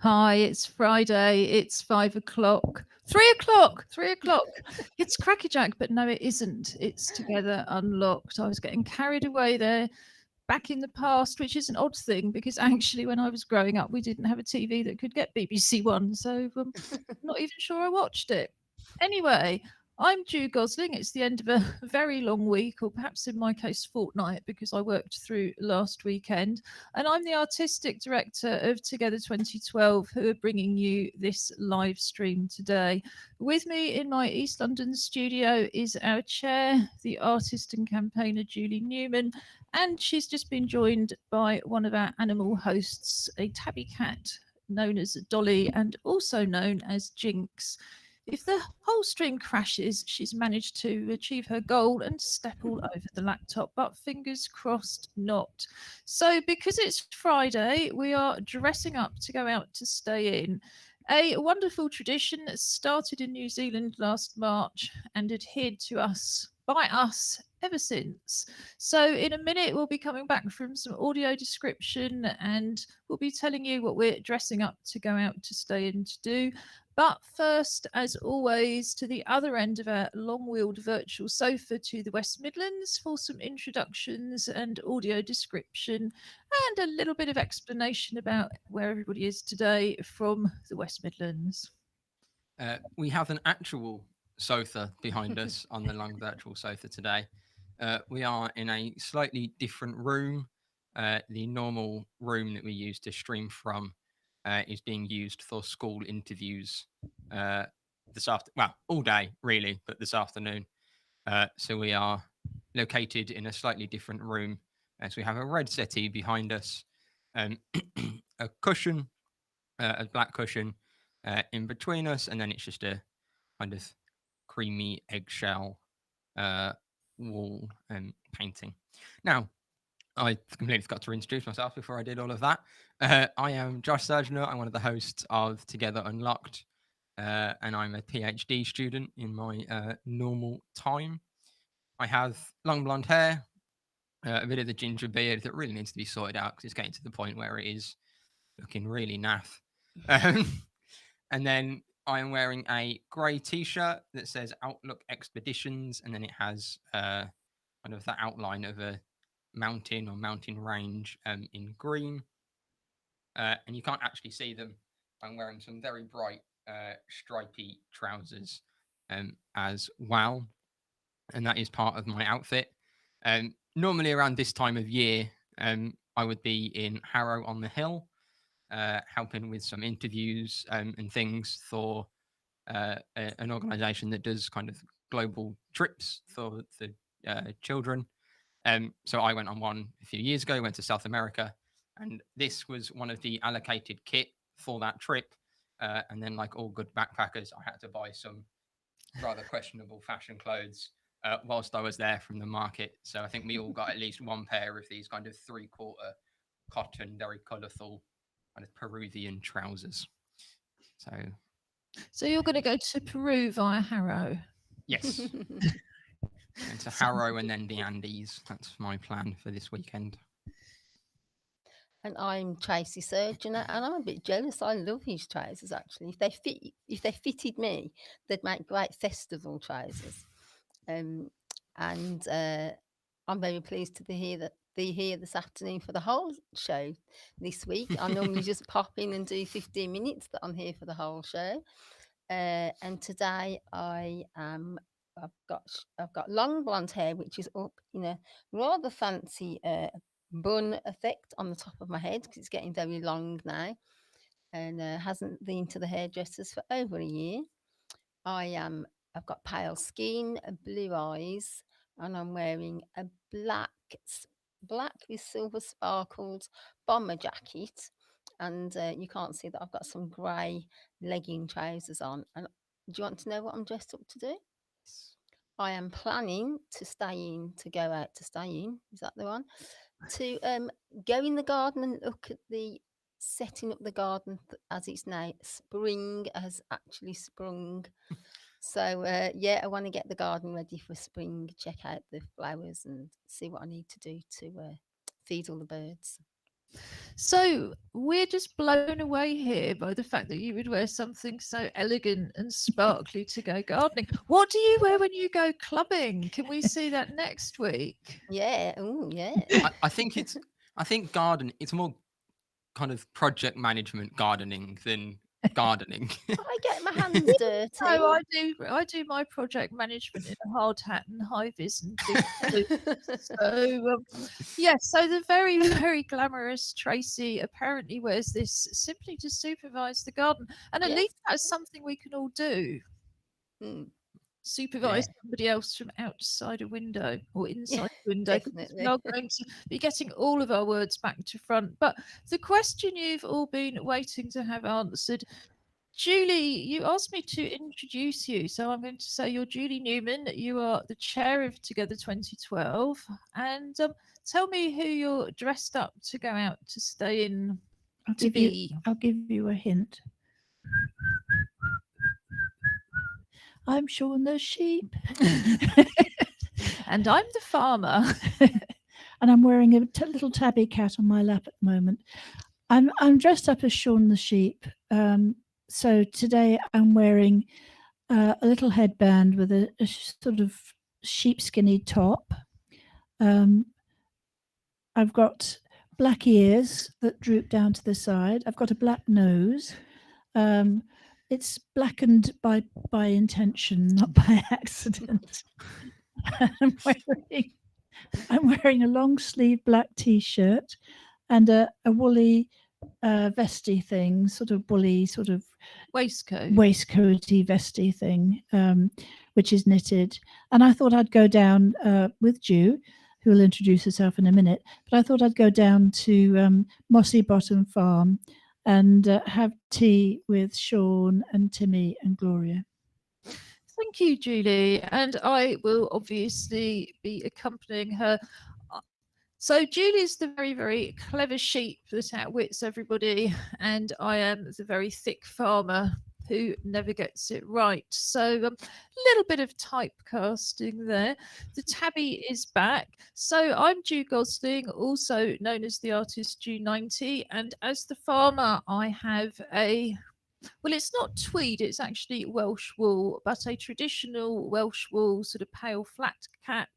Hi, it's Friday. It's 5 o'clock. 3 o'clock. 3 o'clock. It's crackerjack, but no, it isn't. It's Together Unlocked. I was getting carried away there back in the past, which is an odd thing because actually, when I was growing up, we didn't have a TV that could get BBC One, so not even sure I watched it. Anyway, I'm Jew Gosling. It's the end of a very long week, or perhaps in my case, fortnight, because I worked through last weekend. And I'm the artistic director of Together 2012, who are bringing you this live stream today. With me in my East London studio is our chair, the artist and campaigner Julie Newman, and she's just been joined by one of our animal hosts, a tabby cat known as Dolly and also known as Jinx. If the whole stream crashes, she's managed to achieve her goal and step all over the laptop, but fingers crossed not. So, because it's Friday, we are dressing up to go out to stay in. A wonderful tradition that started in New Zealand last March and adhered to us by us ever since. So, in a minute, we'll be coming back from some audio description and we'll be telling you what we're dressing up to go out to stay in to do. But first, as always, to the other end of our long wheeled virtual sofa to the West Midlands for some introductions and audio description and a little bit of explanation about where everybody is today from the West Midlands. We have an actual sofa behind us on the long virtual sofa today. We are in a slightly different room. The normal room that we use to stream from is being used for school interviews this after well all day really, but this afternoon. So we are located in a slightly different room. So we have a red settee behind us, um, a cushion, a black cushion in between us, and then it's just a kind of creamy eggshell uh, wall painting. Now, I completely forgot to introduce myself before I did all of that. I am Josh Surgener. I'm one of the hosts of Together Unlocked, and I'm a PhD student in my normal time. I have long blonde hair, a bit of the ginger beard that really needs to be sorted out because it's getting to the point where it is looking really naff. Um, and then I am wearing a grey t-shirt that says Outlook Expeditions, and then it has kind of that outline of a mountain or mountain range in green. And you can't actually see them. I'm wearing some very bright stripy trousers as well, and that is part of my outfit. Normally around this time of year, I would be in Harrow on the Hill, helping with some interviews and things for an organisation that does kind of global trips for children. So I went on one a few years ago, went to South America, and this was one of the allocated kit for that trip. And then, like all good backpackers, I had to buy some rather questionable fashion clothes whilst I was there from the market. So I think we all got at least one pair of these kind of 3/4 cotton, very colourful kind of Peruvian trousers. So So, you're going to go to Peru via Harrow. yes, and to Sounds Harrow and then the Andes. That's my plan for this weekend. And I'm Tracy Surgeon, and I'm a bit jealous. I love his trousers actually. If they fitted me, they'd make great festival trousers. Um, and I'm very pleased to be here this afternoon for the whole show this week. I normally just pop in and do 15 minutes, but I'm here for the whole show. And today I've got long blonde hair, which is up in a rather fancy bun effect on the top of my head because it's getting very long now, and hasn't been to the hairdressers for over a year. I am. I've got pale skin, blue eyes, and I'm wearing a black with silver sparkled bomber jacket. And you can't see that I've got some grey legging trousers on. And do you want to know what I'm dressed up to do? I am planning to go out to stay in. Is that the one? To go in the garden and look at the setting up the garden as it's now spring has actually sprung. So yeah, I want to get the garden ready for spring. Check out the flowers and see what I need to do to feed all the birds. So we're just blown away here by the fact that you would wear something so elegant and sparkly to go gardening. What do you wear when you go clubbing? Can we see that next week? Yeah. Oh, yeah. I think it's I think garden it's more kind of project management gardening than gardening. I get my hands dirty. No, I do my project management in a hard hat and high vis and big boots. So yes, so the very, very glamorous Tracy apparently wears this simply to supervise the garden. And at Yes. least that's something we can all do. Mm, Supervise Yeah. somebody else from outside a window or yeah, inside a window, because we definitely. are going to be getting all of our words back to front. But the question you've all been waiting to have answered, Julie, you asked me to introduce you, so I'm going to say you're Julie Newman. You are the chair of Together 2012, and tell me who you're dressed up to go out to stay in I'll to give you. be. I'll give you a hint. I'm Shaun the sheep, And I'm the farmer. and I'm wearing a little tabby cat on my lap at the moment. I'm dressed up as Shaun the sheep. So today I'm wearing a little headband with a sort of sheepskinny top. I've got black ears that droop down to the side. I've got a black nose. It's blackened by intention, not by accident. I'm wearing I'm wearing a long sleeve black t-shirt and a woolly vesty thing, sort of woolly, sort of Waistcoat. waistcoaty vesty thing, which is knitted. And I thought I'd go down with Ju, who will introduce herself in a minute. But I thought I'd go down to Mossy Bottom Farm and have tea with Sean and Timmy and Gloria. Thank you, Julie. And I will obviously be accompanying her. So Julie's the very, very clever sheep that outwits everybody, and I am the very thick farmer who never gets it right. So a little bit of typecasting there. The tabby is back. So I'm Ju Gosling, also known as the artist Ju90, and as the farmer, I have a well, it's not tweed, it's actually Welsh wool, but a traditional Welsh wool sort of pale flat cap.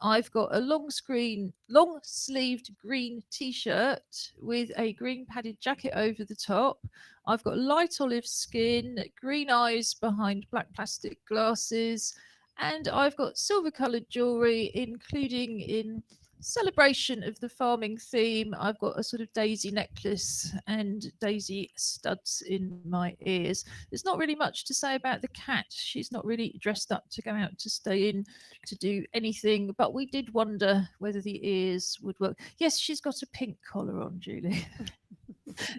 I've got a long sleeved green t shirt with a green padded jacket over the top. I've got light olive skin, green eyes behind black plastic glasses, and I've got silver coloured jewellery, including in celebration of the farming theme. I've got a sort of daisy necklace and daisy studs in my ears. There's not really much to say about the cat. She's not really dressed up to go out to stay in to do anything, but we did wonder whether the ears would work. Yes, she's got a pink collar on, Julie.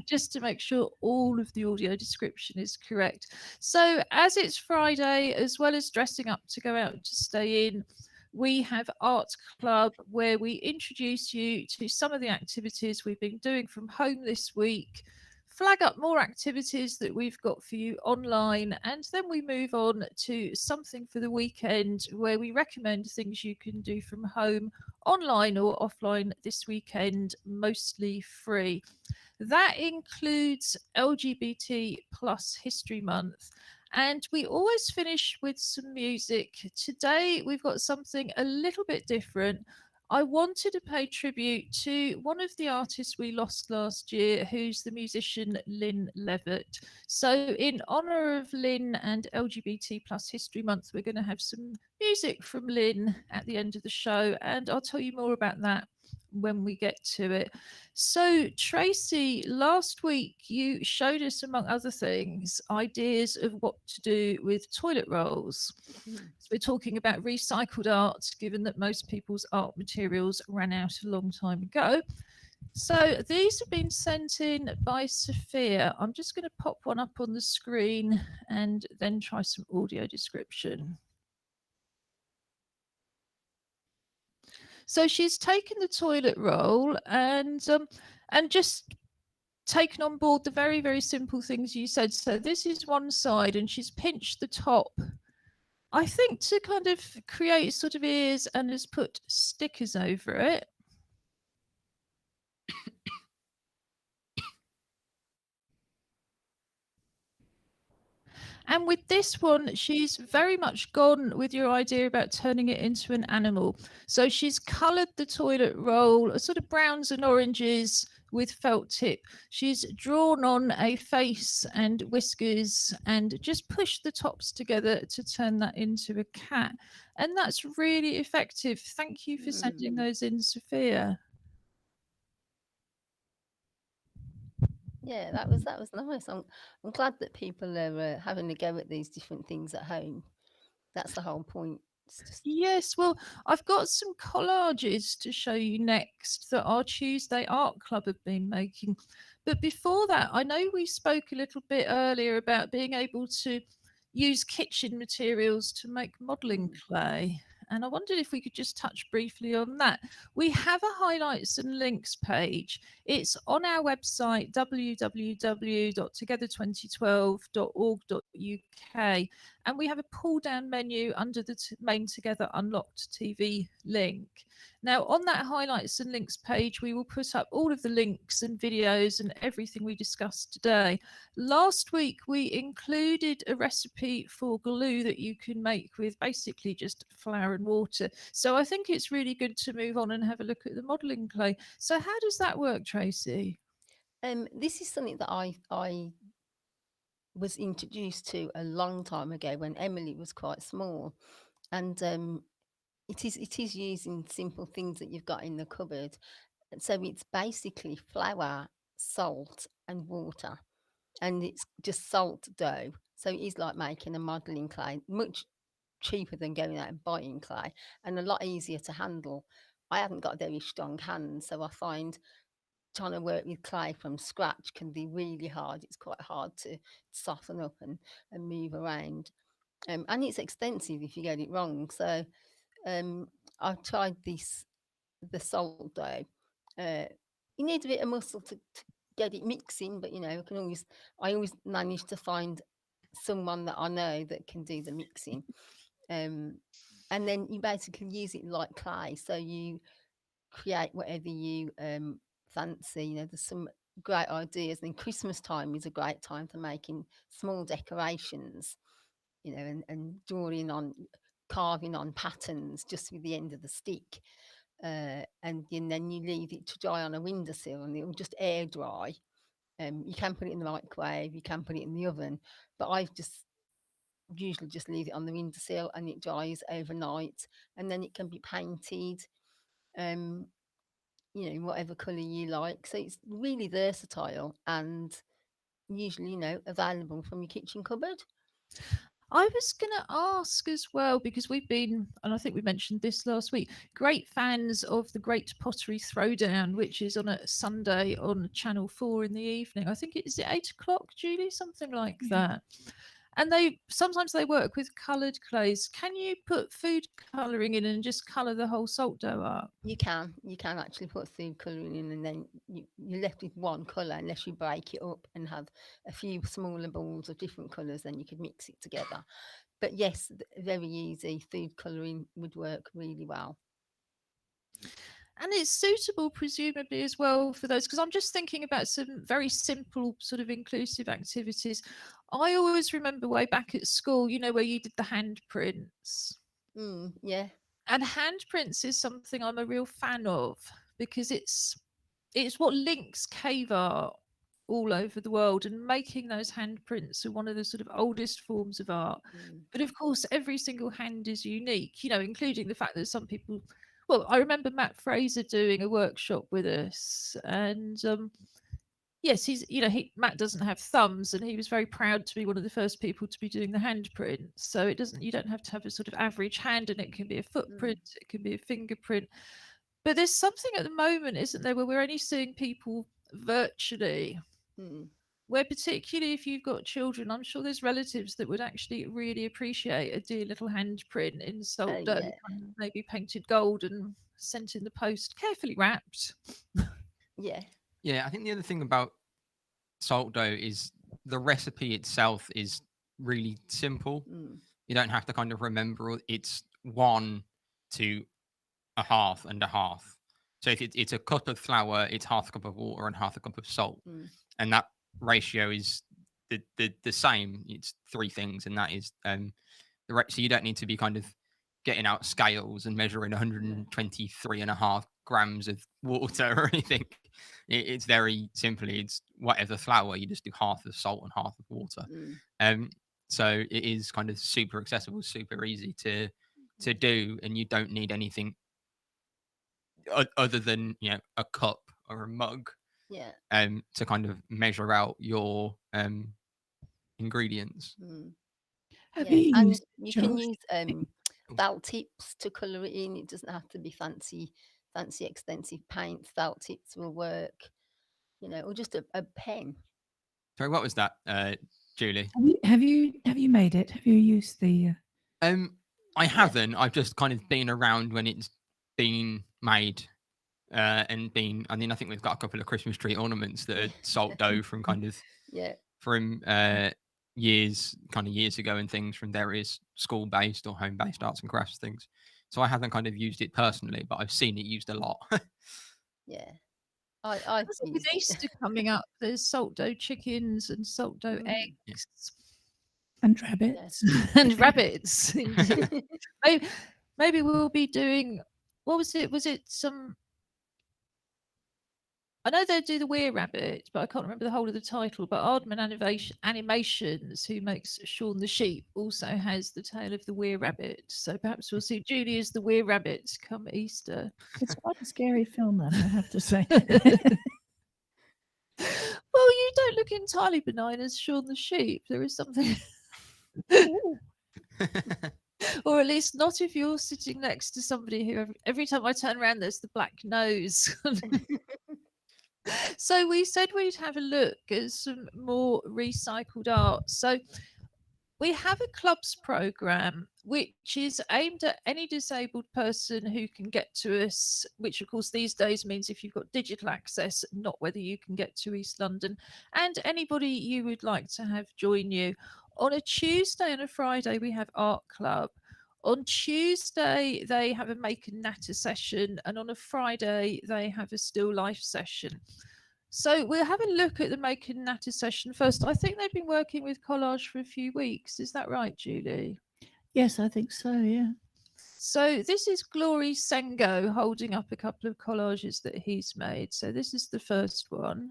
Just to make sure all of the audio description is correct. So, as it's Friday, as well as dressing up to go out to stay in, we have Art Club, where we introduce you to some of the activities we've been doing from home this week, flag up more activities that we've got for you online, and then we move on to something for the weekend where we recommend things you can do from home, online or offline this weekend, mostly free. That includes LGBT plus History Month. And we always finish with some music. Today, we've got something a little bit different. I wanted to pay tribute to one of the artists we lost last year, who's the musician Lynn Levitt. So, in honor of Lynn and LGBT plus History Month, we're going to have some music from Lynn at the end of the show, and I'll tell you more about that when we get to it. So, Tracy, last week you showed us, among other things, ideas of what to do with toilet rolls. So we're talking about recycled art, given that most people's art materials ran out a long time ago. So these have been sent in by Sophia. I'm just going to pop one up on the screen and then try some audio description. So she's taken the toilet roll and just taken on board the very, very simple things you said. So this is one side, and she's pinched the top, I think, to kind of create sort of ears, and has put stickers over it. And with this one, she's very much gone with your idea about turning it into an animal. So she's coloured the toilet roll, sort of browns and oranges with felt tip. She's drawn on a face and whiskers and just pushed the tops together to turn that into a cat. And that's really effective. Thank you for sending those in, Sophia. Yeah, that was nice. I'm glad that people are having a go at these different things at home. That's the whole point. It's just Yes, well, I've got some collages to show you next that our Tuesday Art Club have been making. But before that, I know we spoke a little bit earlier about being able to use kitchen materials to make modelling clay. And I wondered if we could just touch briefly on that. We have a highlights and links page. It's on our website, www.together2012.org.uk. And we have a pull down menu under the main Together Unlocked TV link. Now, on that highlights and links page, we will put up all of the links and videos and everything we discussed today. Last week, we included a recipe for glue that you can make with basically just flour and water. So I think it's really good to move on and have a look at the modelling clay. So how does that work, Tracy? this is something that I was introduced to a long time ago when Emily was quite small, and it is using simple things that you've got in the cupboard. And so it's basically flour, salt, and water, and it's just salt dough. So it is like making a modelling clay, much cheaper than going out and buying clay, and a lot easier to handle. I haven't got very strong hands, so I find trying to work with clay from scratch can be really hard. It's quite hard to soften up and move around. And it's expensive if you get it wrong. So um, I've tried the salt dough. Uh, you need a bit of muscle to get it mixing, but I always manage to find someone that I know that can do the mixing. Um, and then you basically use it like clay. So you create whatever you fancy. There's some great ideas. And Christmas time is a great time for making small decorations, and drawing on, carving on patterns just with the end of the stick. And then you leave it to dry on a windowsill and it'll just air dry. You can put it in the microwave, you can put it in the oven, but I've just usually just leave it on the windowsill and it dries overnight, and then it can be painted. Um, whatever colour you like. So it's really versatile and usually, available from your kitchen cupboard. I was going to ask as well, because we've been, and I think we mentioned this last week, great fans of the Great Pottery Throwdown, which is on a Sunday on Channel 4 in the evening. I think it's at 8 o'clock, Julie, something like that. And sometimes they work with coloured clays. Can you put food colouring in and just colour the whole salt dough up? You can actually put food colouring in, and then you're left with one colour unless you break it up and have a few smaller balls of different colours. Then you could mix it together. But yes, very easy. Food colouring would work really well. And it's suitable, presumably, as well for those, because I'm just thinking about some very simple, sort of inclusive activities. I always remember way back at school, where you did the handprints. Yeah. And handprints is something I'm a real fan of, because it's what links cave art all over the world, and making those handprints are one of the sort of oldest forms of art. But of course, every single hand is unique, including the fact that some people, well, I remember Matt Fraser doing a workshop with us, and yes, Matt doesn't have thumbs, and he was very proud to be one of the first people to be doing the handprint. So you don't have to have a sort of average hand, and it can be a footprint, it can be a fingerprint. But there's something at the moment, isn't there, where we're only seeing people virtually, where particularly if you've got children, I'm sure there's relatives that would actually really appreciate a dear little handprint in salt dough, maybe painted gold and sent in the post, carefully wrapped. Yeah. Yeah, I think the other thing about salt dough is the recipe itself is really simple. You don't have to kind of remember it's 1 to a half and a half. So if it's a cup of flour, it's half a cup of water and half a cup of salt. And that ratio is the same. It's three things, and that is so you don't need to be kind of getting out scales and measuring 123.5 grams of water or anything. It's very simply, it's whatever flour, you just do half of salt and half of water. So it is kind of super accessible, super easy to do, and you don't need anything other than a cup or a mug Yeah. to kind of measure out your ingredients. Have Yeah. you And used you can Josh? use felt tips to colour it in. It doesn't have to be fancy, expensive paint. Felt tips will work, or just a pen. Sorry, what was that, Julie? Have you made it? Have you used the? I haven't. I've just kind of been around when it's been made, and been. I mean, I think we've got a couple of Christmas tree ornaments that are salt dough from kind of Yeah. from years ago, and things from various school-based or home-based arts and crafts things. So I haven't kind of used it personally, but I've seen it used a lot. Yeah. I've With used it. Easter coming up, there's salt dough chickens and salt dough Yeah. eggs And rabbits. and rabbits. Indeed. maybe we'll be doing. What was it? Was it some? I know they do the Weir Rabbit, but I can't remember the whole of the title. But Aardman Animations, who makes Shaun the Sheep, also has the tale of the Weir Rabbit. So perhaps we'll see Julie as the Weir Rabbit come Easter. It's quite a scary film, then, I have to say. Well, you don't look entirely benign as Shaun the Sheep. There is something, or at least not if you're sitting next to somebody who every time I turn around, there's the black nose. So we said we'd have a look at some more recycled art. So we have a clubs program which is aimed at any disabled person who can get to us, which of course these days means if you've got digital access, not whether you can get to East London, and anybody you would like to have join you. On a Tuesday and a Friday we have art club. On Tuesday they have a make and natter session, and on a Friday they have a still life session. So we'll have a look at the make and natter session first. I think they've been working with collage for a few weeks. Is that right, Julie? Yes, I think so. Yeah. So this is Glory Sengo holding up a couple of collages that he's made. So this is the first one.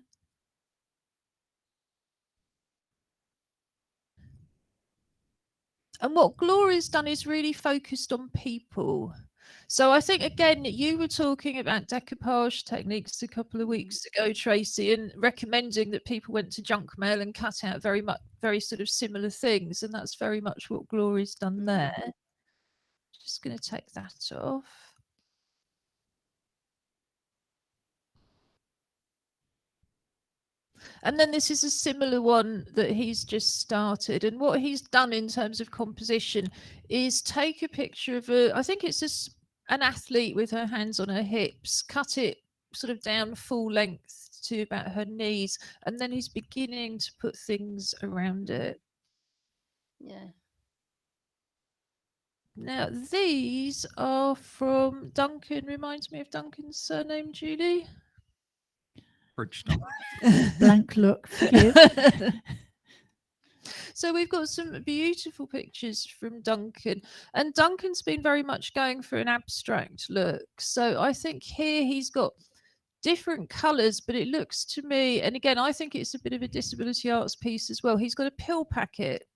And what Glory's done is really focused on people. So I think, again, you were talking about decoupage techniques a couple of weeks ago, Tracy, and recommending that people went to junk mail and cut out very sort of similar things. And that's very much what Glory's done there. Just going to take that off. And then this is a similar one that he's just started. And what he's done in terms of composition is take a picture of I think it's an athlete with her hands on her hips, cut it sort of down full length to about her knees, and then he's beginning to put things around it. Yeah. Now, these are from Duncan. Reminds me of Duncan's surname, Julie. Bridgestone. Blank look. Forgive. So we've got some beautiful pictures from Duncan, and Duncan's been very much going for an abstract look. So I think here he's got different colours, but it looks to me, and again, I think it's a bit of a disability arts piece as well. He's got a pill packet,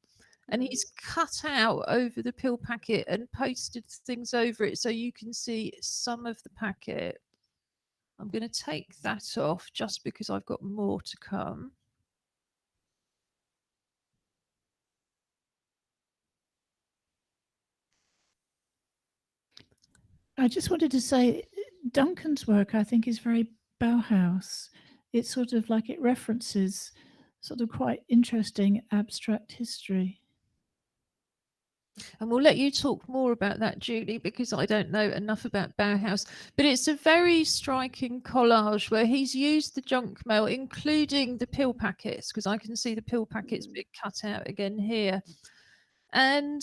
and he's cut out over the pill packet and posted things over it so you can see some of the packet. I'm going to take that off just because I've got more to come. I just wanted to say Duncan's work, I think, is very Bauhaus. It's sort of like it references sort of quite interesting abstract history. And we'll let you talk more about that, Julie, because I don't know enough about Bauhaus. But it's a very striking collage where he's used the junk mail, including the pill packets, because I can see the pill packets being cut out again here. And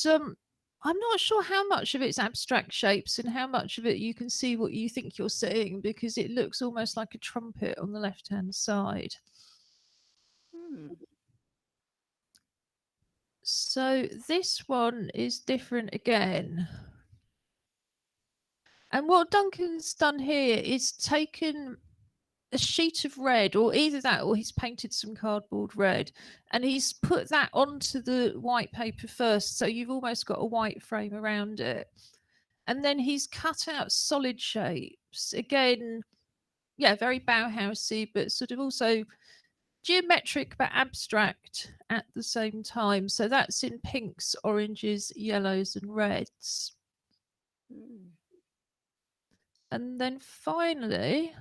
I'm not sure how much of it's abstract shapes and how much of it you can see what you think you're seeing, because it looks almost like a trumpet on the left-hand side. So this one is different again. And what Duncan's done here is taken a sheet of red, or either that or he's painted some cardboard red, and he's put that onto the white paper first, so you've almost got a white frame around it. And then he's cut out solid shapes. Again, yeah, very Bauhausy, but sort of also geometric but abstract at the same time. So that's in pinks, oranges, yellows, and reds. Mm. And then finally,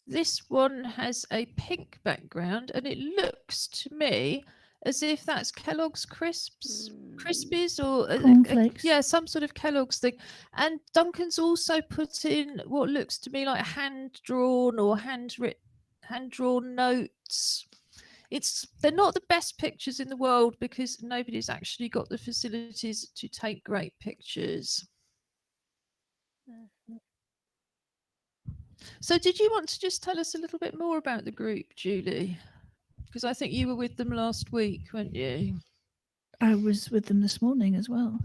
this one has a pink background, and it looks to me as if that's Kellogg's crisps, Crispies, or Cornflakes. yeah, some sort of Kellogg's thing. And Duncan's also put in what looks to me like hand drawn or hand drawn notes. They're not the best pictures in the world because nobody's actually got the facilities to take great pictures. So did you want to just tell us a little bit more about the group, Julie? Because I think you were with them last week, weren't you? I was with them this morning as well.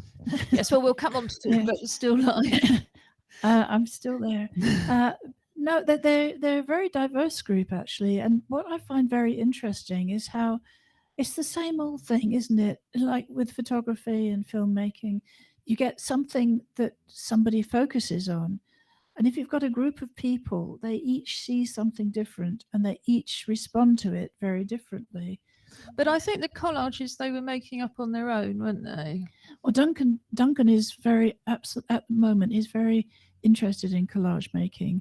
Yes, well, we'll come on to talk Yeah. about the still life. I'm still there. No, they're a very diverse group actually, and what I find very interesting is how it's the same old thing, isn't it? Like with photography and filmmaking, you get something that somebody focuses on, and if you've got a group of people, they each see something different and they each respond to it very differently. But I think the collages they were making up on their own, weren't they? Well, Duncan is very at the moment is very interested in collage making,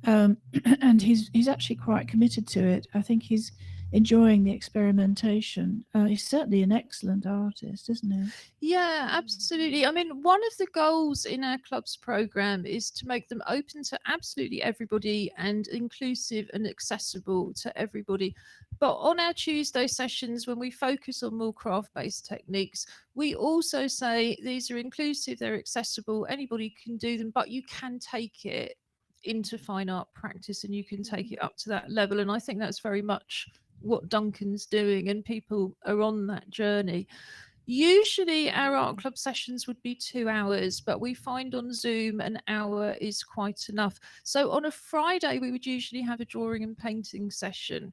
and he's actually quite committed to it. I think he's enjoying the experimentation. He's certainly an excellent artist, isn't he? Yeah, absolutely. I mean, one of the goals in our club's program is to make them open to absolutely everybody and inclusive and accessible to everybody. But on our Tuesday sessions, when we focus on more craft-based techniques, we also say these are inclusive, they're accessible, anybody can do them, but you can take it into fine art practice and you can take it up to that level. And I think that's very much what Duncan's doing, and people are on that journey. Usually our art club sessions would be 2 hours, but we find on Zoom an hour is quite enough. So on a Friday, we would usually have a drawing and painting session.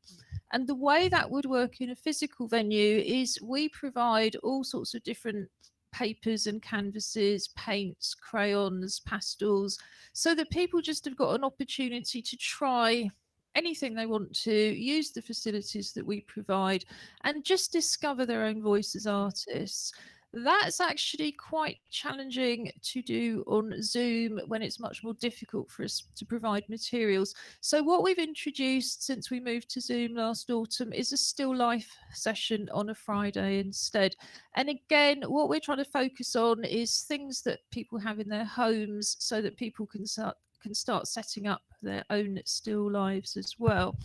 And the way that would work in a physical venue is we provide all sorts of different papers and canvases, paints, crayons, pastels, so that people just have got an opportunity to try anything they want to, use the facilities that we provide, and just discover their own voice as artists. That's actually quite challenging to do on Zoom when it's much more difficult for us to provide materials. So what we've introduced since we moved to Zoom last autumn is a still life session on a Friday instead. And again, what we're trying to focus on is things that people have in their homes so that people can start setting up their own still lives as well.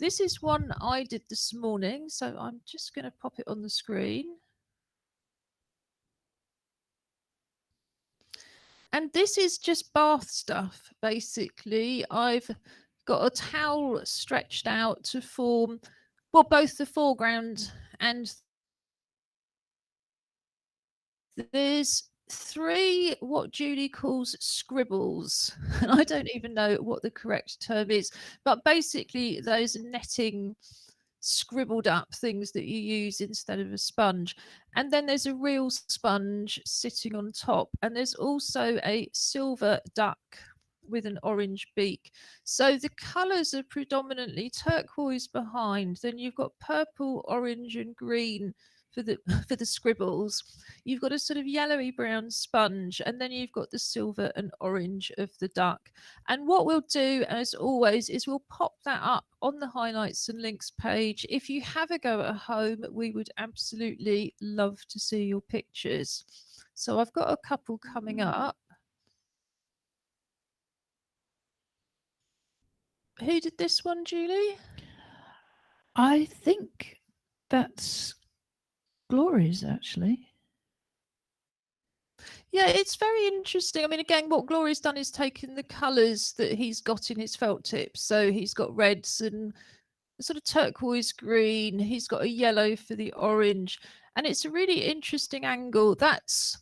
This is one I did this morning, so I'm just going to pop it on the screen. And this is just bath stuff, basically. I've got a towel stretched out to form, well, both the foreground and there's 3 what Julie calls scribbles, and I don't even know what the correct term is, but basically those netting scribbled up things that you use instead of a sponge. And then there's a real sponge sitting on top, and there's also a silver duck with an orange beak. So the colours are predominantly turquoise behind, then you've got purple, orange and green for the for the scribbles. You've got a sort of yellowy brown sponge, and then you've got the silver and orange of the duck. And what we'll do, as always, is we'll pop that up on the highlights and links page. If you have a go at home, we would absolutely love to see your pictures. So I've got a couple coming up. Who did this one, Julie? I think that's Glory's actually. Yeah, it's very interesting. I mean, again, what Glory's done is taken the colours that he's got in his felt tips. So he's got reds and sort of turquoise green. He's got a yellow for the orange, and it's a really interesting angle. That's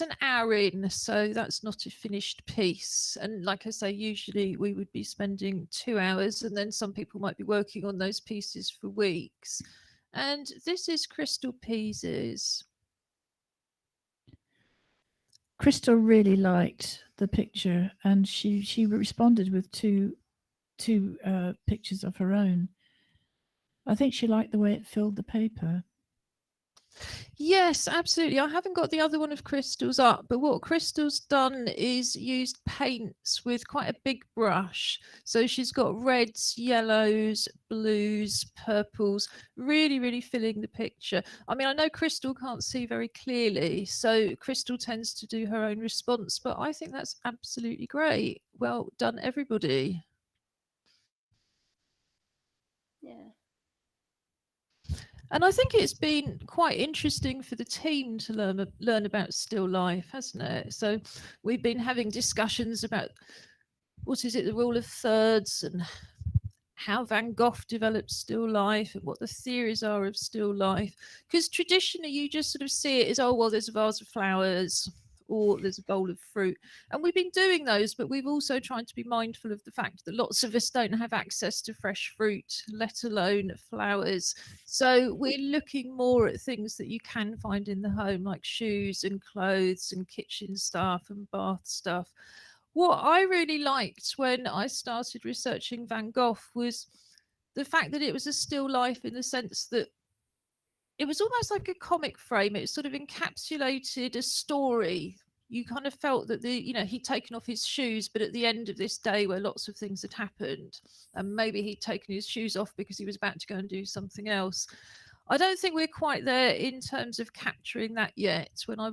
an hour in, so that's not a finished piece. And like I say, usually we would be spending 2 hours, and then some people might be working on those pieces for weeks. And this is Crystal Pease's. Crystal really liked the picture, and she responded with two pictures of her own. I think she liked the way it filled the paper. Yes, absolutely. I haven't got the other one of Crystal's up, but what Crystal's done is used paints with quite a big brush. So she's got reds, yellows, blues, purples, really, really filling the picture. I mean, I know Crystal can't see very clearly, so Crystal tends to do her own response, but I think that's absolutely great. Well done, everybody. Yeah. And I think it's been quite interesting for the team to learn about still life, hasn't it? So we've been having discussions about what is it, the rule of thirds, and how Van Gogh developed still life and what the theories are of still life. Because traditionally you just sort of see it as, oh, well, there's a vase of flowers or there's a bowl of fruit. And we've been doing those, but we've also tried to be mindful of the fact that lots of us don't have access to fresh fruit, let alone flowers. So we're looking more at things that you can find in the home, like shoes and clothes and kitchen stuff and bath stuff. What I really liked when I started researching Van Gogh was the fact that it was a still life, in the sense that it was almost like a comic frame. It sort of encapsulated a story. You kind of felt that he'd taken off his shoes, but at the end of this day where lots of things had happened, and maybe he'd taken his shoes off because he was about to go and do something else. I don't think we're quite there in terms of capturing that yet. When I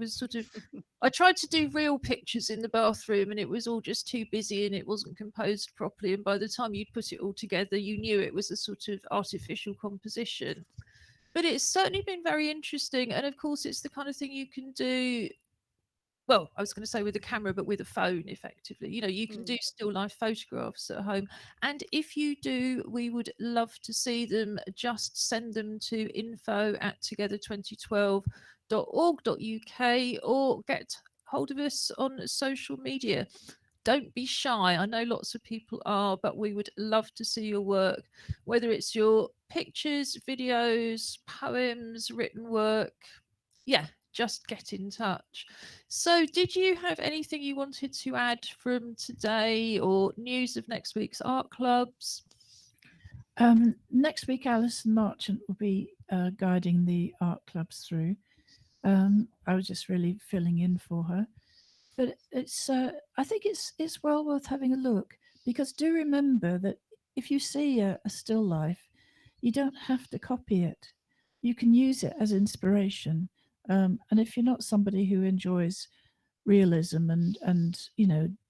tried to do real pictures in the bathroom, and it was all just too busy and it wasn't composed properly. And by the time you'd put it all together, you knew it was a sort of artificial composition. But it's certainly been very interesting. And of course, it's the kind of thing you can do. Well, I was going to say with a camera, but with a phone, effectively. You can do still life photographs at home. And if you do, we would love to see them. Just send them to info@together2012.org.uk or get hold of us on social media. Don't be shy. I know lots of people are, but we would love to see your work, whether it's your pictures, videos, poems, written work. Yeah, just get in touch. So, did you have anything you wanted to add from today, or news of next week's art clubs? Next week, Alison Marchant will be guiding the art clubs through. I was just really filling in for her, but it's I think it's well worth having a look, because do remember that if you see a still life, you don't have to copy it. You can use it as inspiration, and if you're not somebody who enjoys realism and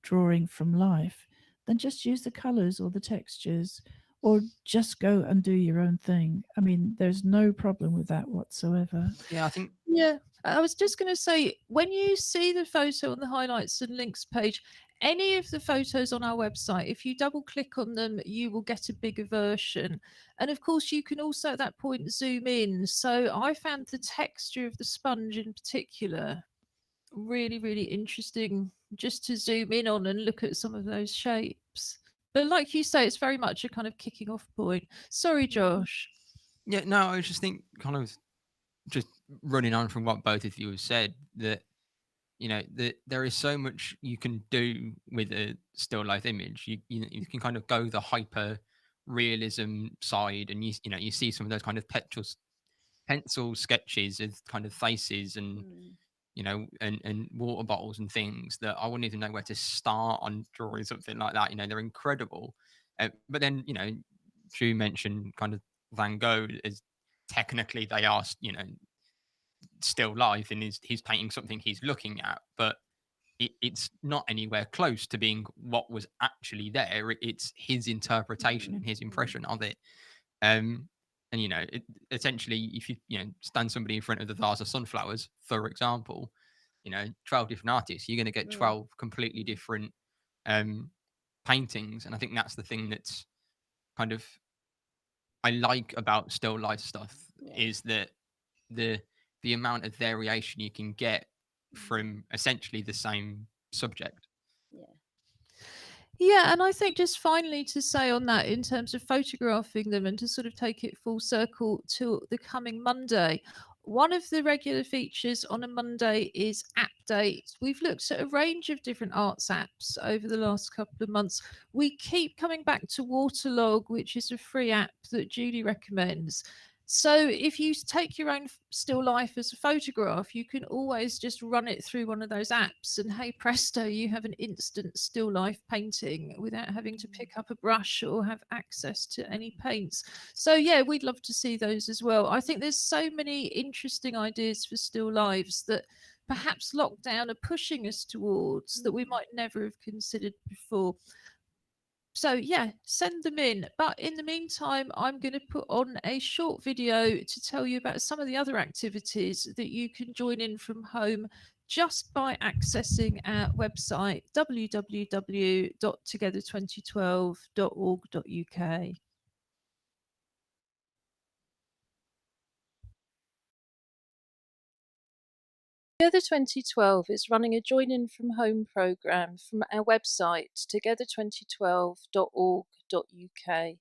drawing from life, then just use the colors or the textures, or just go and do your own thing. I mean, there's no problem with that whatsoever. Yeah, I think Yeah, I was just going to say, when you see the photo on the highlights and links page, any of the photos on our website, if you double click on them, you will get a bigger version. And of course, you can also at that point zoom in. So I found the texture of the sponge in particular really, really interesting, just to zoom in on and look at some of those shapes. But like you say, it's very much a kind of kicking off point. Sorry, Josh. yeah, no, I just think kind of just running on from what both of you have said, that that there is so much you can do with a still life image. You can kind of go the hyper realism side, and you see some of those kind of pencil sketches of kind of faces and and water bottles and things that I wouldn't even know where to start on drawing something like that. They're incredible. But then Drew mentioned kind of Van Gogh as technically they are still life, and he's painting something he's looking at, but it's not anywhere close to being what was actually there. It's his interpretation and his impression of it. And essentially, if you stand somebody in front of the vase of sunflowers, for example, 12 different artists, you're going to get 12 completely different paintings. And I think that's the thing that's kind of I like about still life stuff Yeah. is that the amount of variation you can get from essentially the same subject. Yeah. Yeah, and I think just finally to say on that, in terms of photographing them and to sort of take it full circle to the coming Monday, one of the regular features on a Monday is app dates. We've looked at a range of different arts apps over the last couple of months. We keep coming back to Waterlog, which is a free app that Julie recommends. So if you take your own still life as a photograph, you can always just run it through one of those apps, and hey presto, you have an instant still life painting without having to pick up a brush or have access to any paints. So yeah, we'd love to see those as well. I think there's so many interesting ideas for still lives that perhaps lockdown are pushing us towards that we might never have considered before. So yeah, send them in. But in the meantime, I'm going to put on a short video to tell you about some of the other activities that you can join in from home just by accessing our website www.together2012.org.uk. Together 2012 is running a join in from home programme from our website together2012.org.uk.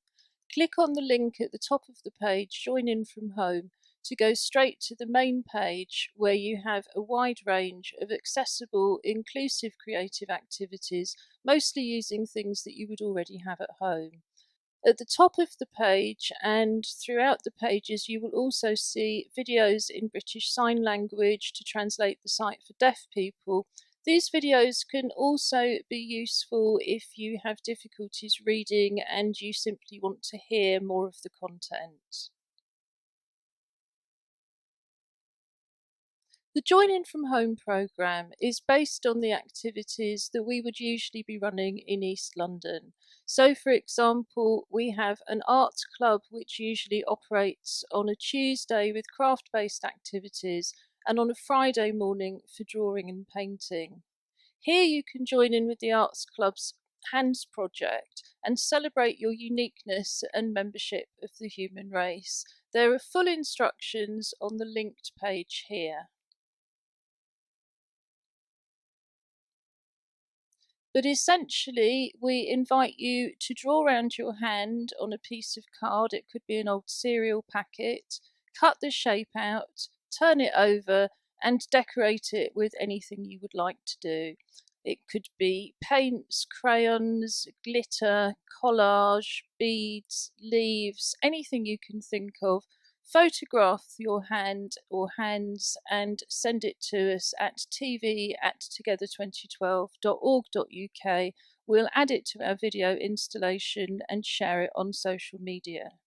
Click on the link at the top of the page, Join in from home, to go straight to the main page where you have a wide range of accessible, inclusive creative activities, mostly using things that you would already have at home. At the top of the page and throughout the pages, you will also see videos in British Sign Language to translate the site for deaf people. These videos can also be useful if you have difficulties reading and you simply want to hear more of the content. The Join In From Home programme is based on the activities that we would usually be running in East London. So, for example, we have an art club which usually operates on a Tuesday with craft-based activities and on a Friday morning for drawing and painting. Here you can join in with the Arts Club's Hands project and celebrate your uniqueness and membership of the human race. There are full instructions on the linked page here. But essentially, we invite you to draw around your hand on a piece of card. It could be an old cereal packet. Cut the shape out, turn it over, and decorate it with anything you would like to do. It could be paints, crayons, glitter, collage, beads, leaves, anything you can think of. Photograph your hand or hands and send it to us at tv@together2012.org.uk. We'll add it to our video installation and share it on social media.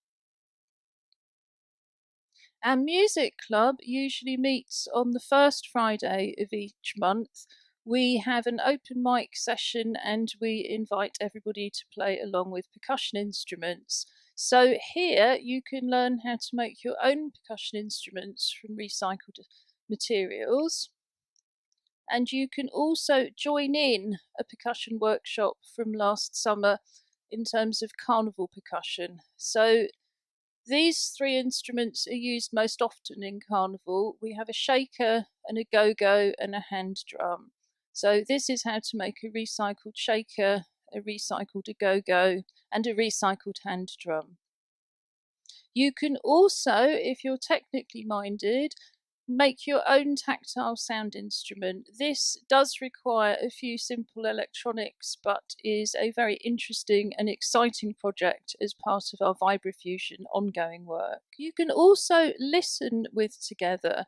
Our music club usually meets on the first Friday of each month. We have an open mic session and we invite everybody to play along with percussion instruments. So here you can learn how to make your own percussion instruments from recycled materials. And you can also join in a percussion workshop from last summer in terms of carnival percussion. So these three instruments are used most often in carnival. We have a shaker and a go-go and a hand drum. So this is how to make a recycled shaker, a recycled go-go, and a recycled hand drum. You can also, if you're technically minded, make your own tactile sound instrument. This does require a few simple electronics, but is a very interesting and exciting project as part of our Vibrafusion ongoing work. You can also listen with Together.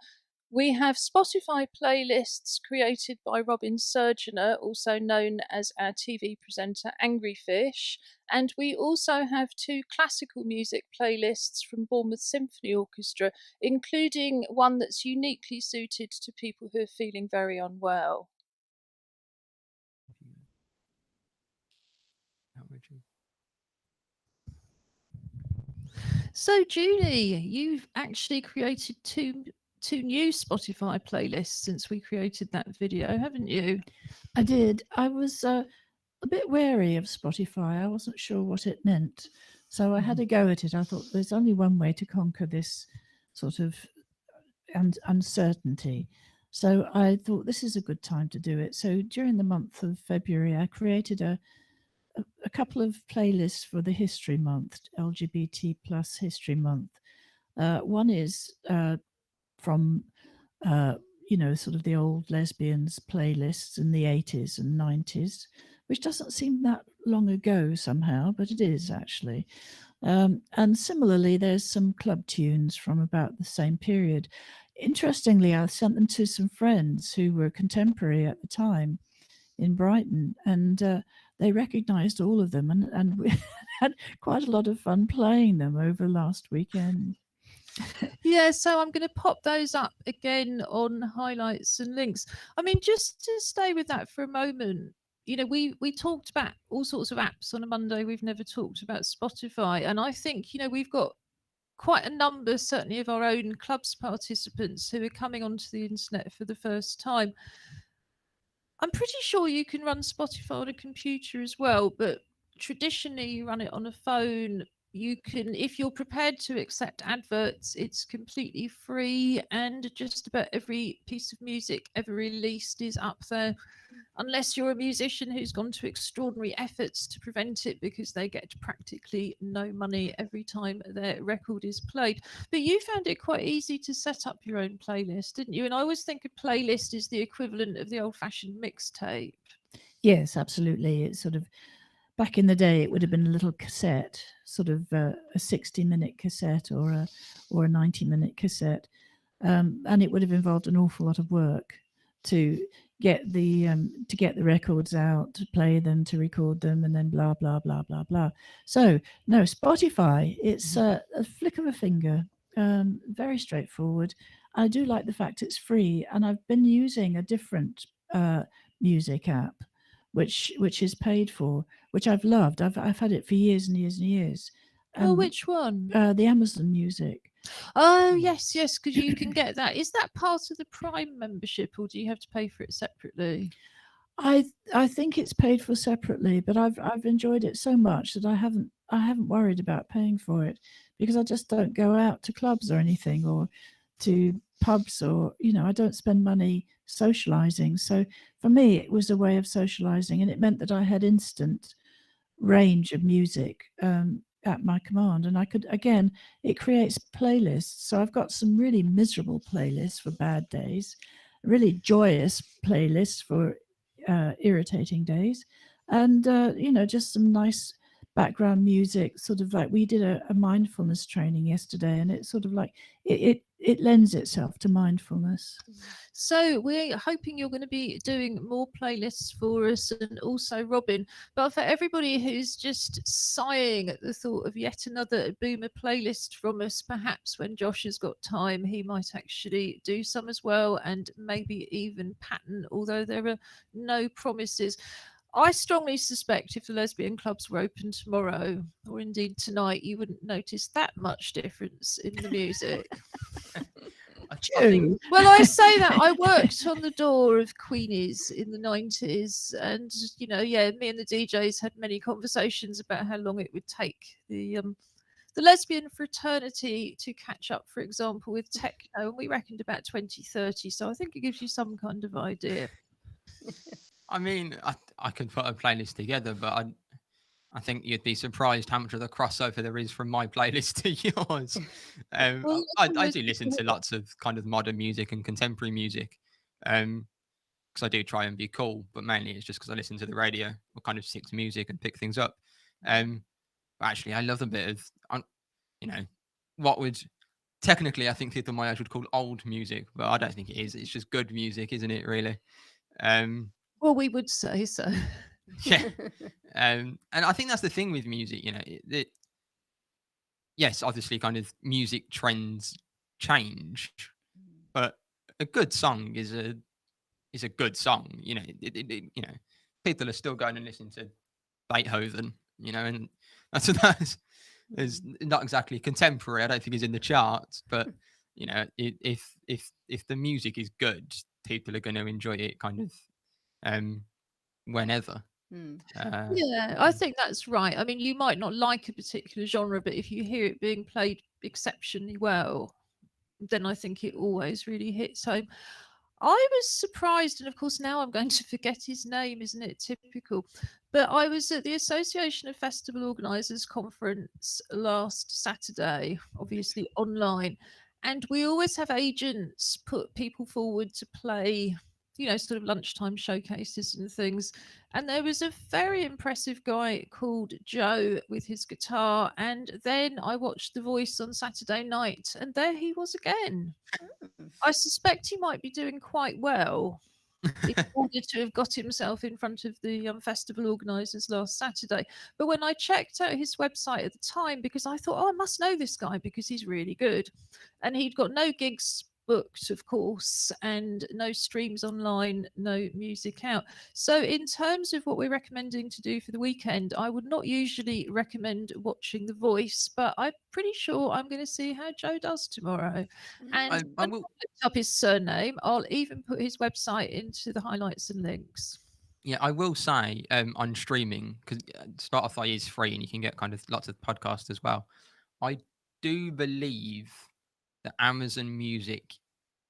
We have Spotify playlists created by Robin Surgener, also known as our TV presenter Angry Fish, and we also have 2 classical music playlists from Bournemouth Symphony Orchestra, including one that's uniquely suited to people who are feeling very unwell. So, Julie, you've actually created two new Spotify playlists since we created that video, haven't you? I did. I was a bit wary of Spotify. I wasn't sure what it meant. So I had a go at it. I thought there's only one way to conquer this sort of uncertainty. So I thought this is a good time to do it. So during the month of February, I created a couple of playlists for the History Month, LGBT plus History Month. One is from sort of the old lesbians playlists in the 80s and 90s, which doesn't seem that long ago somehow, but it is actually. And similarly, there's some club tunes from about the same period. Interestingly, I sent them to some friends who were contemporary at the time in Brighton, and they recognised all of them, and we had quite a lot of fun playing them over last weekend. Yeah, so I'm going to pop those up again on highlights and links. I mean, just to stay with that for a moment, we talked about all sorts of apps on a Monday. We've never talked about Spotify, and I think we've got quite a number, certainly of our own clubs participants, who are coming onto the internet for the first time. I'm pretty sure you can run Spotify on a computer as well, but traditionally you run it on a phone. You can, if you're prepared to accept adverts, it's completely free, and just about every piece of music ever released is up there, unless you're a musician who's gone to extraordinary efforts to prevent it, because they get practically no money every time their record is played. But you found it quite easy to set up your own playlist, didn't you? And I always think a playlist is the equivalent of the old-fashioned mixtape. Yes, absolutely. It's sort of back in the day, it would have been a little cassette, sort of a 60-minute cassette or a 90-minute cassette, and it would have involved an awful lot of work to get the records out, to play them, to record them, and then blah blah blah blah blah. So no, Spotify, it's a flick of a finger, very straightforward. I do like the fact it's free, and I've been using a different music app, which is paid for, which I've loved. I've had it for years and years and years. Oh, which one? The Amazon Music. Oh, yes, because you can get that. Is that part of the Prime membership, or do you have to pay for it separately? I think it's paid for separately, but I've enjoyed it so much that I haven't worried about paying for it, because I just don't go out to clubs or anything, or to pubs, or I don't spend money socializing. So for me, it was a way of socializing, and it meant that I had instant range of music at my command, and I could, again, it creates playlists. So I've got some really miserable playlists for bad days, really joyous playlists for irritating days, and just some nice background music, sort of like we did a mindfulness training yesterday, and it's sort of like it lends itself to mindfulness. So we're hoping you're going to be doing more playlists for us, and also Robin. But for everybody who's just sighing at the thought of yet another boomer playlist from us, perhaps when Josh has got time, he might actually do some as well, and maybe even pattern, although there are no promises. I strongly suspect if the lesbian clubs were open tomorrow, or indeed tonight, you wouldn't notice that much difference in the music. I think Well, I say that I worked on the door of Queenie's in the 90s, and me and the DJs had many conversations about how long it would take the lesbian fraternity to catch up, for example, with techno, and we reckoned about 2030. So I think it gives you some kind of idea. I mean, I could put a playlist together, but I think you'd be surprised how much of the crossover there is from my playlist to yours. Well, I do listen to lots of kind of modern music and contemporary music, because I do try and be cool, but mainly it's just because I listen to the radio or kind of stick to music and pick things up. But actually, I love a bit of, what would technically I think people my age would call old music, but I don't think it is. It's just good music, isn't it? Really. Well, we would say so. Yeah. And I think that's the thing with music, yes, obviously kind of music trends change, but a good song is a good song. People are still going and listening to Beethoven, and that's is not exactly contemporary. I don't think is in the charts, but if the music is good, people are going to enjoy it kind of whenever. Mm. Yeah, I think that's right. I mean, you might not like a particular genre, but if you hear it being played exceptionally well, then I think it always really hits home. I was surprised, and of course now I'm going to forget his name, isn't it typical? But I was at the Association of Festival Organisers conference last Saturday, obviously online, and we always have agents put people forward to play, sort of lunchtime showcases and things. And there was a very impressive guy called Joe with his guitar. And then I watched The Voice on Saturday night, and there he was again. Mm. I suspect he might be doing quite well in order to have got himself in front of the festival organisers last Saturday. But when I checked out his website at the time, because I thought, oh, I must know this guy because he's really good, and he'd got no gigs booked, of course, and no streams online, no music out. So, in terms of what we're recommending to do for the weekend, I would not usually recommend watching The Voice, but I'm pretty sure I'm going to see how Joe does tomorrow. And Mm. I when I will. looked up his surname, I'll even put his website into the highlights and links. Yeah, I will say on streaming, because Spotify is free and you can get kind of lots of podcasts as well. I do believe that Amazon Music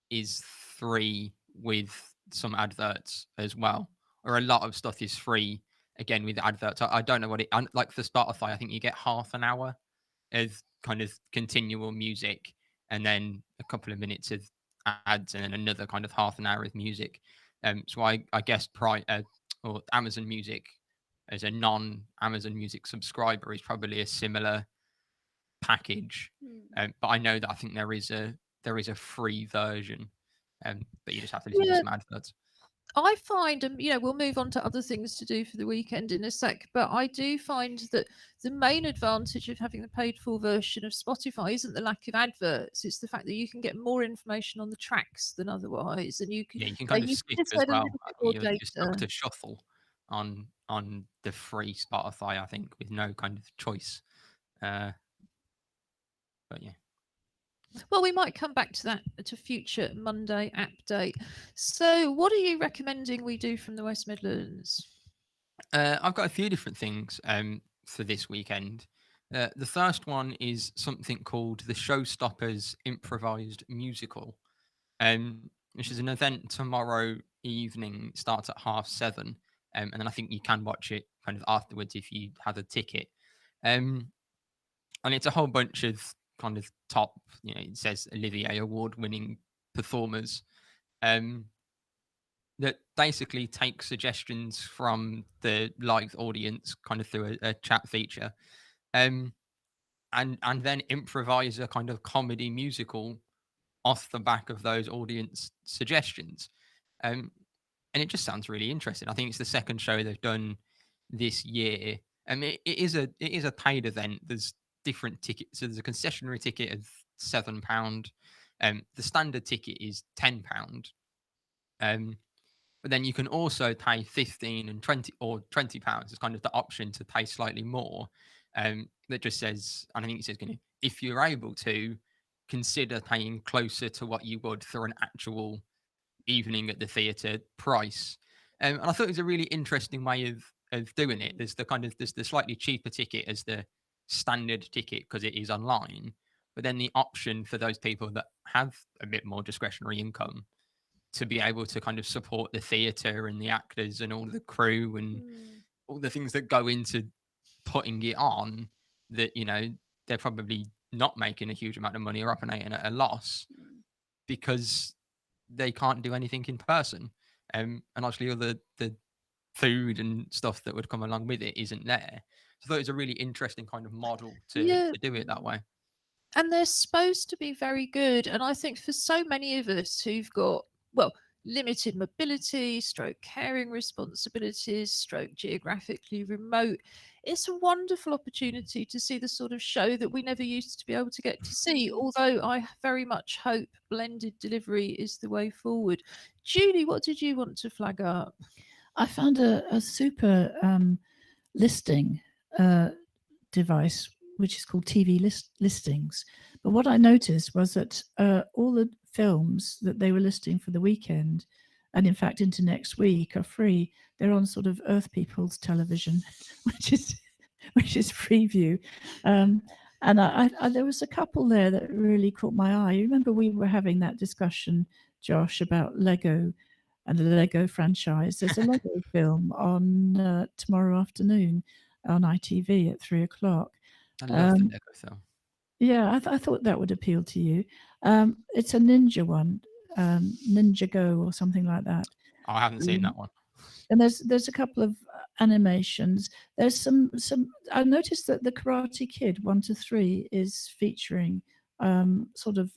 is free with some adverts as well, or a lot of stuff is free again with adverts. I don't know what it like for Spotify. I think you get half an hour of kind of continual music, and then a couple of minutes of ads, and then another kind of half an hour of music. So I guess or Amazon Music as a non-Amazon Music subscriber is probably a similar package. Mm. But I know that I think there is a free version, but you just have to listen to Yeah, some adverts. I find, and we'll move on to other things to do for the weekend in a sec, but I do find that the main advantage of having the paid for version of Spotify isn't the lack of adverts, it's the fact that you can get more information on the tracks than otherwise, and you can, Yeah, you can kind of you skip just as get a well. little I bit think more you're stuck data. to shuffle on the free Spotify, I think, with no kind of choice. Uh, but yeah. Well, we might come back to that at a future Monday app date. So, what are you recommending we do from the West Midlands? I've got a few different things for this weekend. The first one is something called the Showstoppers Improvised Musical, which is an event tomorrow evening. It starts at 7:30, and then I think you can watch it kind of afterwards if you have a ticket. Um, and it's a whole bunch of kind of top, it says Olivier award-winning performers. Um, that basically take suggestions from the live audience kind of through a chat feature, um, and then improvise a kind of comedy musical off the back of those audience suggestions. Um, and it just sounds really interesting. I think it's the second show they've done this year. And it is a paid event. There's different tickets. So there's a concessionary ticket of £7. The standard ticket is £10. Um, but then you can also pay 15 and 20 or £20. It's kind of the option to pay slightly more. That just says, and I think it says, if you're able to, consider paying closer to what you would for an actual evening at the theatre price. And I thought it was a really interesting way of doing it. There's the slightly cheaper ticket as the standard ticket because it is online, but then the option for those people that have a bit more discretionary income to be able to kind of support the theatre and the actors and all the crew and Mm. all the things that go into putting it on, that they're probably not making a huge amount of money or operating at a loss Mm. because they can't do anything in person. And obviously all the food and stuff that would come along with it isn't there. So I thought it was a really interesting kind of model to Yeah, do it that way. and they're supposed to be very good. And I think for so many of us who've got, well, limited mobility, stroke caring responsibilities, stroke geographically remote, it's a wonderful opportunity to see the sort of show that we never used to be able to get to see. Mm. Although I very much hope blended delivery is the way forward. Julie, what did you want to flag up? I found a super listing device, which is called TV listings. But what I noticed was that all the films that they were listing for the weekend and in fact into next week are free. They're on sort of Earth People's television, which is which is Freeview. Um, and there was a couple there that really caught my eye. You remember we were having that discussion, Josh, about Lego and the Lego franchise. There's a Lego film on tomorrow afternoon on ITV at 3 o'clock. I love the Um, Lego film. yeah, I thought that would appeal to you. It's a ninja one, Ninja Go or something like that. Oh, I haven't seen that one. And there's a couple of animations. There's some. I noticed that the Karate Kid 1 to 3 is featuring sort of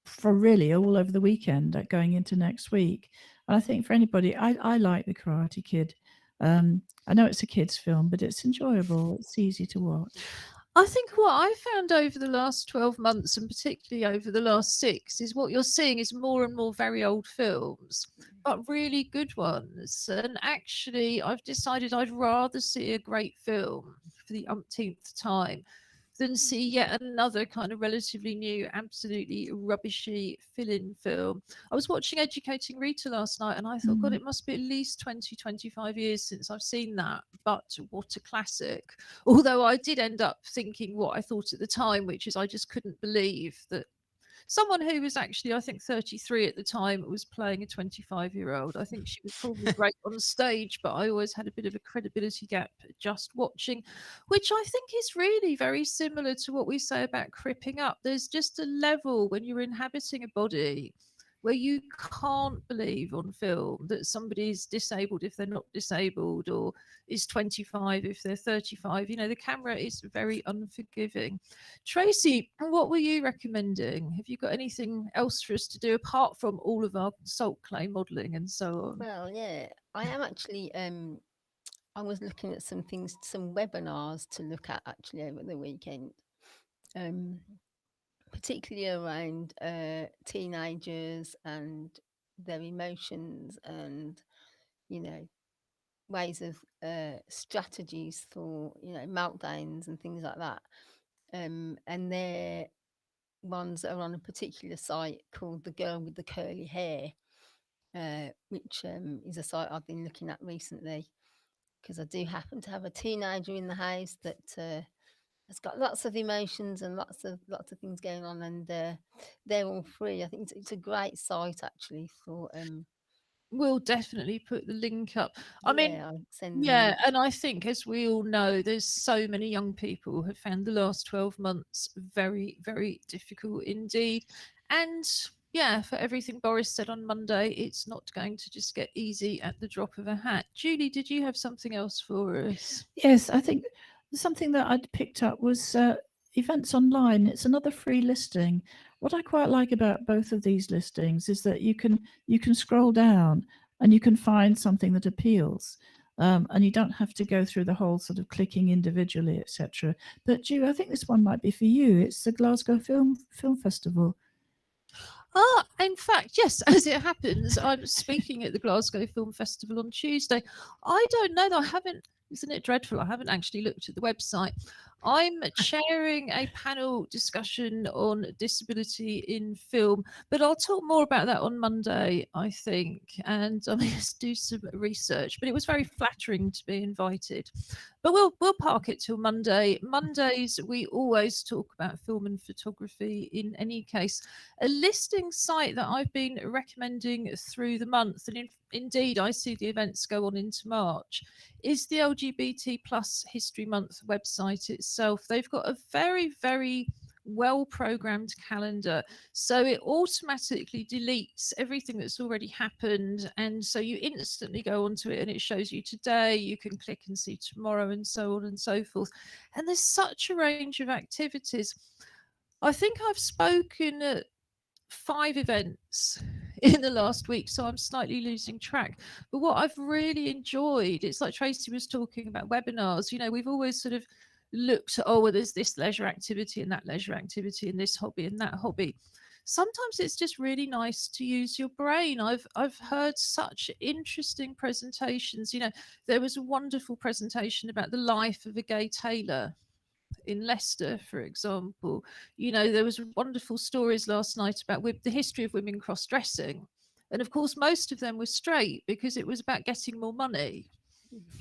for really all over the weekend, going into next week. And I think for anybody, I like the Karate Kid. I know it's a kids' film, but it's enjoyable. It's easy to watch. I think what I found over the last 12 months, and particularly over the last 6, is what you're seeing is more and more very old films, but really good ones. And actually, I've decided I'd rather see a great film for the umpteenth time than see yet another kind of relatively new, absolutely rubbishy fill-in film. I was watching Educating Rita last night and I thought, God, it must be at least 20, 25 years since I've seen that. But what a classic. Although I did end up thinking what I thought at the time, which is I just couldn't believe that someone who was actually, I think, 33 at the time was playing a 25-year-old. I think she was probably great on stage, but I always had a bit of a credibility gap just watching, which I think is really very similar to what we say about cripping up. There's just a level when you're inhabiting a body where you can't believe on film that somebody's disabled if they're not disabled, or is 25 if they're 35. You know, the camera is very unforgiving. Tracy, what were you recommending? Have you got anything else for us to do apart from all of our salt clay modelling and so on? Well, yeah, I am actually. I was looking at some things, some webinars to look at actually over the weekend, um, particularly around teenagers and their emotions, and you know, ways of strategies for meltdowns and things like that. And they're ones that are on a particular site called The Girl with the Curly Hair, which is a site I've been looking at recently because I do happen to have a teenager in the house that has got lots of emotions and lots of things going on, and they're all free. I think it's a great site actually for We'll definitely put the link up. I mean, yeah, I'll send the yeah, link. and I think, as we all know, there's so many young people who have found the last 12 months very, very difficult indeed. And yeah, for everything Boris said on Monday, it's not going to just get easy at the drop of a hat. Julie, did you have something else for us? Yes, I think something that I'd picked up was events online. It's another free listing. What I quite like about both of these listings is that you can scroll down and you can find something that appeals. And you don't have to go through the whole sort of clicking individually, etc. But Ju, I think this one might be for you. It's the Glasgow Film Festival. Ah, in fact, yes, as it happens, I'm speaking at the Glasgow Film Festival on Tuesday. I don't know, though, I haven't, isn't it dreadful? I haven't actually looked at the website. I'm chairing a panel discussion on disability in film, but I'll talk more about that on Monday, I think, and I mean, let's do some research. But it was very flattering to be invited. But we'll park it till Monday. Mondays we always talk about film and photography in any case. A listing site that I've been recommending through the month, and indeed I see the events go on into March, is the LGBT plus History Month website itself. They've got a very, very well programmed calendar, so it automatically deletes everything that's already happened, and so you instantly go onto it and it shows you today, you can click and see tomorrow, and so on and so forth. And there's such a range of activities. I think I've spoken at 5 events in the last week, so I'm slightly losing track. But what I've really enjoyed, it's like Tracy was talking about webinars. You know, we've always sort of looked at, oh, well, there's this leisure activity and that leisure activity and this hobby and that hobby. Sometimes it's just really nice to use your brain. I've heard such interesting presentations. You know, there was a wonderful presentation about the life of a gay tailor in Leicester, for example. You know, there was wonderful stories last night about the history of women cross-dressing And of course, most of them were straight because it was about getting more money.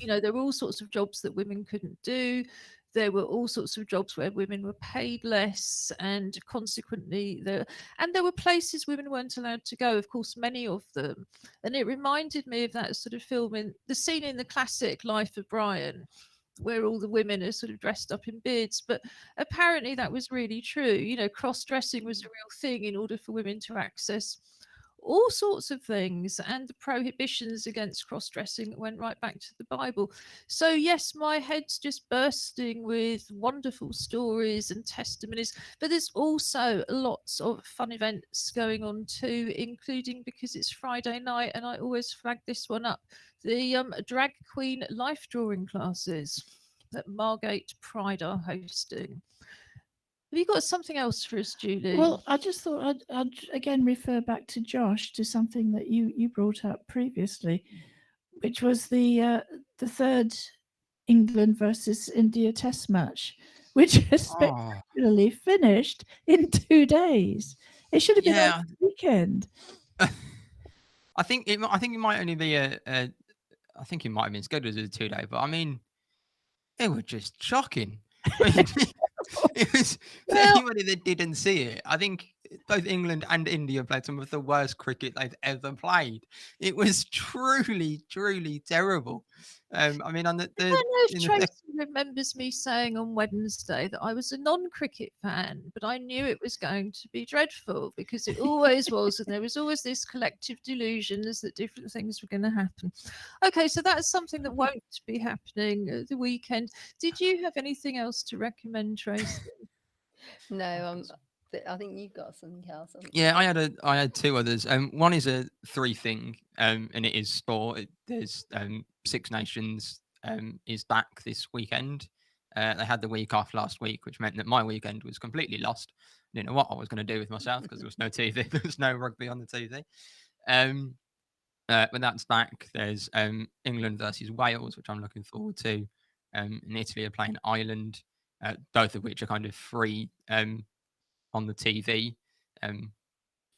There were all sorts of jobs that women couldn't do. There were all sorts of jobs where women were paid less, and consequently, there were places women weren't allowed to go. Of course, many of them, and it reminded me of that sort of film in the scene in the classic Life of Brian, where all the women are sort of dressed up in beards. But apparently, that was really true. Cross dressing was a real thing in order for women to access all sorts of things, and the prohibitions against cross-dressing went right back to the Bible. So yes, my head's just bursting with wonderful stories and testimonies, but there's also lots of fun events going on too, including, because it's Friday night and I always flag this one up, the drag queen life drawing classes that Margate Pride are hosting. Have you got something else for us, Julie? Well, I just thought I'd again refer back to Josh, to something that you brought up previously, which was the third England versus India Test match, which has Oh, spectacularly finished in 2 days. It should have been yeah. on the weekend. I think it might only be I think it might have been scheduled as a 2-day, but I mean, they were just shocking. I mean, it was for Well- anybody that didn't see it. I think both England and India played some of the worst cricket they've ever played. It was truly, truly terrible. I mean, on I don't know if in the Tracy remembers me saying on Wednesday that I was a non-cricket fan, but I knew it was going to be dreadful because it always was, and there was always this collective delusions that different things were going to happen. Okay, so that's something that won't be happening at the weekend. Did you have anything else to recommend, Tracy? No, I think you've got something else. haven't Yeah, you? I had two others. One is a three thing, and it is sport. There's Six Nations is back this weekend. They had the week off last week, which meant that my weekend was completely lost. Didn't know what I was going to do with myself because there was no TV. There was no rugby on the TV. But that's back. There's England versus Wales, which I'm looking forward to. And Italy are playing Ireland, both of which are kind of free on the TV.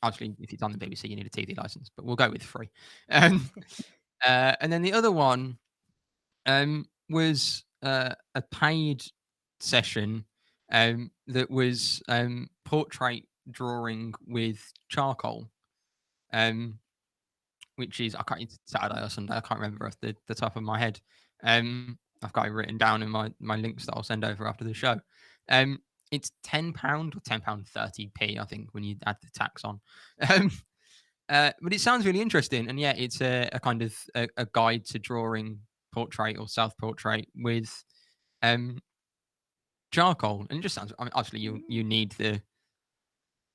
Obviously, if it's on the BBC, you need a TV license, but we'll go with free. And then the other one was a paid session that was portrait drawing with charcoal, which is it's Saturday or Sunday. I can't remember off the top of my head. I've got it written down in my links that I'll send over after the show. It's £10 or £10.30p, I think, when you add the tax on. But it sounds really interesting, and yeah, it's a kind of a guide to drawing portrait or self-portrait with charcoal, and it just sounds. I mean, obviously, you need the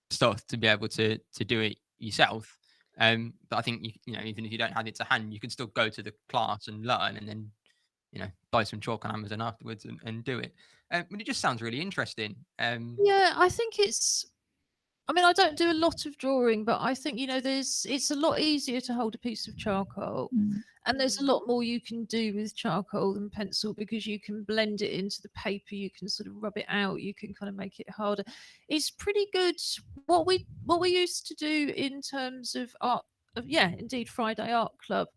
stuff to be able to do it yourself. But I think even if you don't have it to hand, you can still go to the class and learn, and then buy some chalk on Amazon afterwards and do it. But it just sounds really interesting. Yeah, I think I mean, I don't do a lot of drawing, but I think, it's a lot easier to hold a piece of charcoal. Mm. And there's a lot more you can do with charcoal than pencil because you can blend it into the paper, you can sort of rub it out, you can kind of make it harder. It's pretty good. What we used to do in terms of art, indeed, Friday Art Club,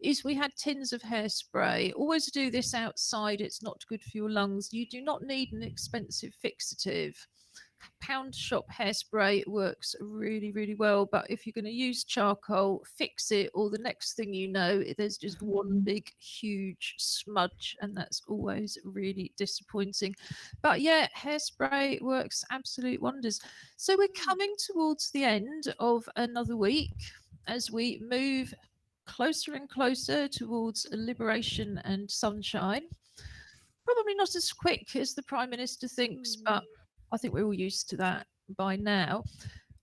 is we had tins of hairspray. Always do this outside. It's not good for your lungs. You do not need an expensive fixative. Pound shop hairspray works really, really well. But if you're going to use charcoal, fix it, or the next thing you know, there's just one big, huge smudge, and that's always really disappointing. But yeah, hairspray works absolute wonders. So we're coming towards the end of another week as we move closer and closer towards liberation and sunshine. Probably not as quick as the Prime Minister thinks, but I think we're all used to that by now.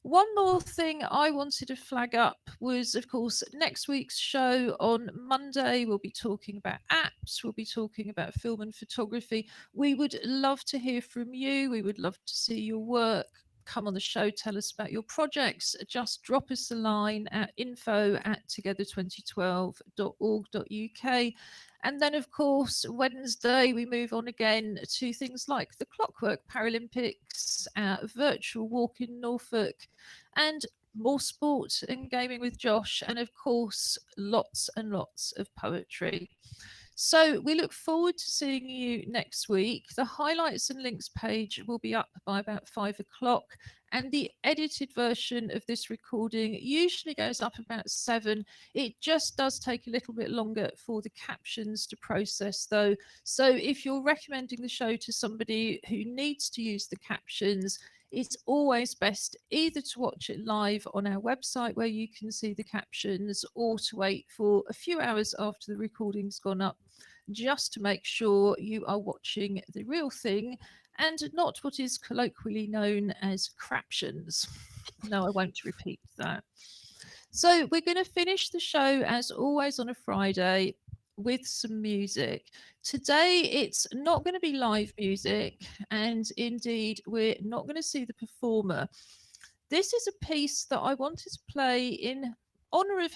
One more thing I wanted to flag up was, of course, next week's show on Monday. We'll be talking about apps, we'll be talking about film and photography. We would love to hear from you. We would love to see your work. Come on the show, tell us about your projects. Just drop us a line at info@together2012.org.uk. And then, of course, Wednesday, we move on again to things like the Clockwork Paralympics, virtual walk in Norfolk, and more sport and gaming with Josh, and of course, lots and lots of poetry. So we look forward to seeing you next week. The highlights and links page will be up by about 5 o'clock, and the edited version of this recording usually goes up about 7. It just does take a little bit longer for the captions to process, though. So if you're recommending the show to somebody who needs to use the captions, it's always best either to watch it live on our website where you can see the captions, or to wait for a few hours after the recording's gone up, just to make sure you are watching the real thing and not what is colloquially known as craptions. No, I won't repeat that. So we're going to finish the show, as always, on a Friday with some music. Today, it's not going to be live music, and indeed, we're not going to see the performer. This is a piece that I wanted to play in honor of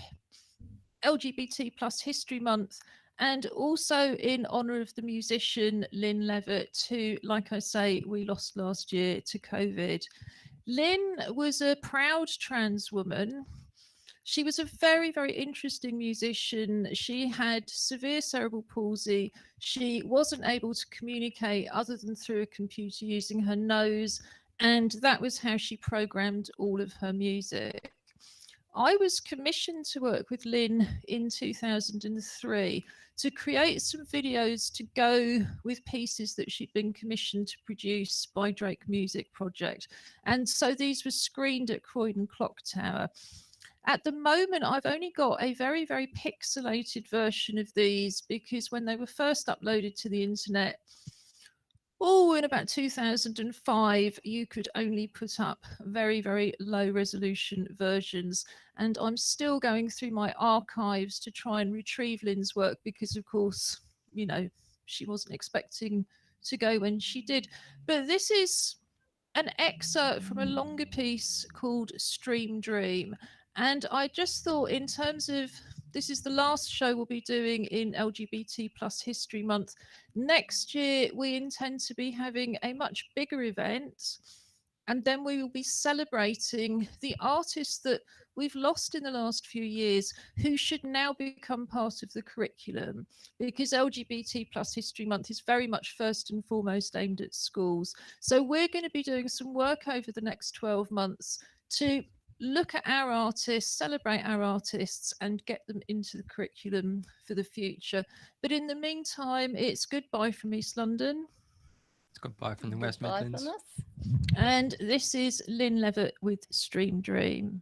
LGBT plus History Month, and also in honor of the musician Lynn Levitt, who, like I say, we lost last year to COVID. Lynn was a proud trans woman. She was a very, very interesting musician. She had severe cerebral palsy. She wasn't able to communicate other than through a computer using her nose, and that was how she programmed all of her music. I was commissioned to work with Lynn in 2003 to create some videos to go with pieces that she'd been commissioned to produce by Drake Music Project. And so these were screened at Croydon Clock Tower. At the moment, I've only got a very, very pixelated version of these, because when they were first uploaded to the internet, in about 2005, you could only put up very, very low resolution versions. And I'm still going through my archives to try and retrieve Lynn's work, because, of course, she wasn't expecting to go when she did. But this is an excerpt from a longer piece called Stream Dream. And I just thought, in terms of, this is the last show we'll be doing in LGBT plus History Month. Next year, we intend to be having a much bigger event. And then we will be celebrating the artists that we've lost in the last few years, who should now become part of the curriculum, because LGBT plus History Month is very much first and foremost aimed at schools. So we're going to be doing some work over the next 12 months to look at our artists, celebrate our artists, and get them into the curriculum for the future. But in the meantime, it's goodbye from East London. It's goodbye from the West Goodbye Midlands. from us. And this is Lynn Levitt with Stream Dream.